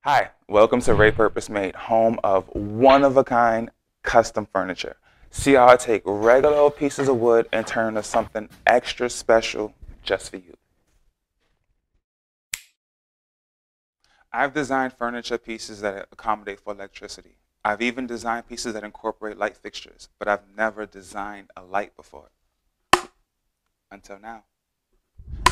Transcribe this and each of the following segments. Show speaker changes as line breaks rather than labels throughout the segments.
Hi, welcome to Ray Purpose Made, home of one-of-a-kind custom furniture. See how I take regular old pieces of wood and turn into something extra special just for you. I've designed furniture pieces that accommodate for electricity. I've even designed pieces that incorporate light fixtures, but I've never designed a light before. Until now.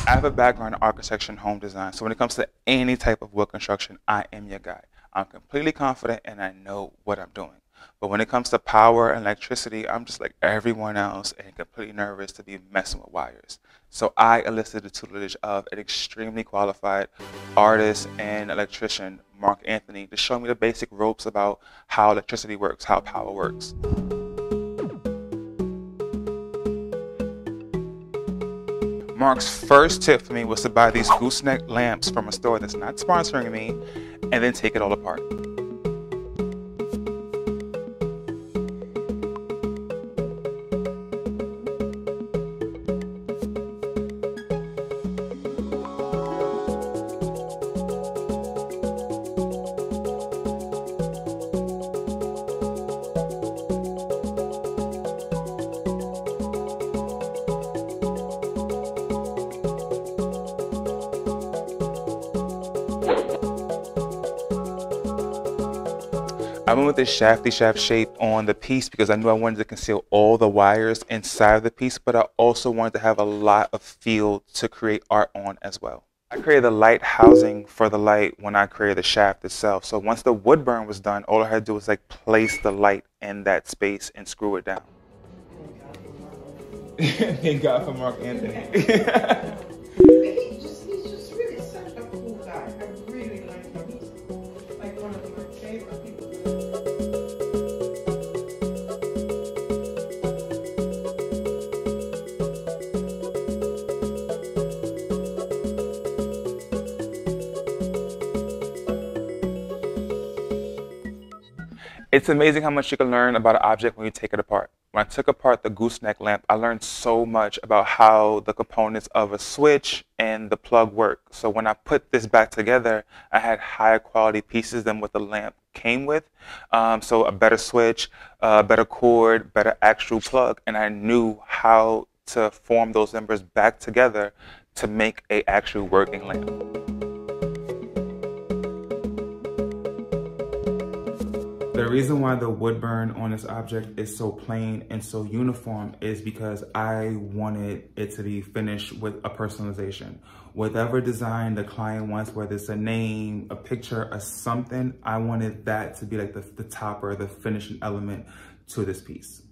I have a background in architecture and home design, so when it comes to any type of wood construction, I am your guy. I'm completely confident and I know what I'm doing. But when it comes to power and electricity, I'm just like everyone else and completely nervous to be messing with wires. So I enlisted the tutelage of an extremely qualified artist and electrician, Mark Anthony, to show me the basic ropes about how electricity works, how power works. Mark's first tip for me was to buy these gooseneck lamps from a store that's not sponsoring me and then take it all apart. I went with this shafty shaft shape on the piece because I knew I wanted to conceal all the wires inside of the piece, but I also wanted to have a lot of feel to create art on as well. I created the light housing for the light when I created the shaft itself. So once the wood burn was done, all I had to do was like place the light in that space and screw it down. Thank God for Mark Anthony.
He's just really such a cool guy. I really like him. He's like one of my favorite people.
It's amazing how much you can learn about an object when you take it apart. When I took apart the gooseneck lamp, I learned so much about how the components of a switch and the plug work. So when I put this back together, I had higher quality pieces than what the lamp came with. So a better switch, better cord, better actual plug, and I knew how to form those members back together to make an actual working lamp. The reason why the wood burn on this object is so plain and so uniform is because I wanted it to be finished with a personalization. Whatever design the client wants, whether it's a name, a picture, or something, I wanted that to be like the topper, the finishing element to this piece.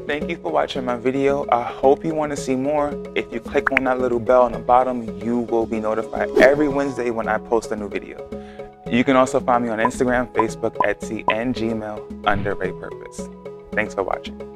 Thank you for watching my video. I hope you want to see more. If you click on that little bell on the bottom, you will be notified every Wednesday when I post a new video. You can also find me on Instagram, Facebook, Etsy, and Gmail under Ray Purpose. Thanks for watching.